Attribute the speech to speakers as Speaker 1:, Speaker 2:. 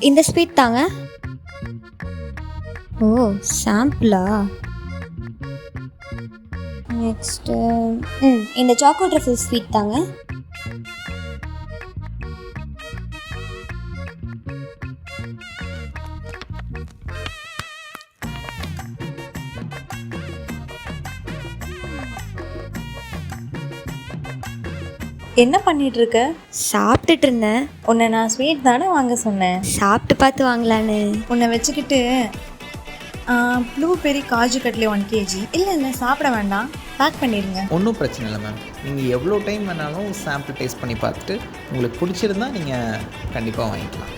Speaker 1: இந்த ஸ்வீட் தாங்க. ஓ, சாம்பிளா? நெக்ஸ்ட்டு இந்த சாக்கோ ட்ரஃபிள் ஸ்வீட் தாங்க.
Speaker 2: என்ன பண்ணிட்டு இருக்க?
Speaker 1: சாப்பிட்டுட்டு இருந்தேன்.
Speaker 2: உன்னை நான் ஸ்வீட் தானே வாங்க சொன்னேன்.
Speaker 1: சாப்பிட்டு பார்த்து வாங்கலான்னு.
Speaker 2: உன்னை வச்சுக்கிட்டு ப்ளூபெரி காஜு கட்லி 1 kg. இல்லை சாப்பிட வேண்டாம், பேக் பண்ணிடுங்க.
Speaker 3: ஒன்றும் பிரச்சனை இல்லை மேம். நீங்கள் எவ்வளோ டைம் வேணாலும் சாம்பிள் டேஸ்ட் பண்ணி பார்த்துட்டு உங்களுக்கு பிடிச்சிருந்தா நீங்கள் கண்டிப்பாக வாங்கிக்கலாம்.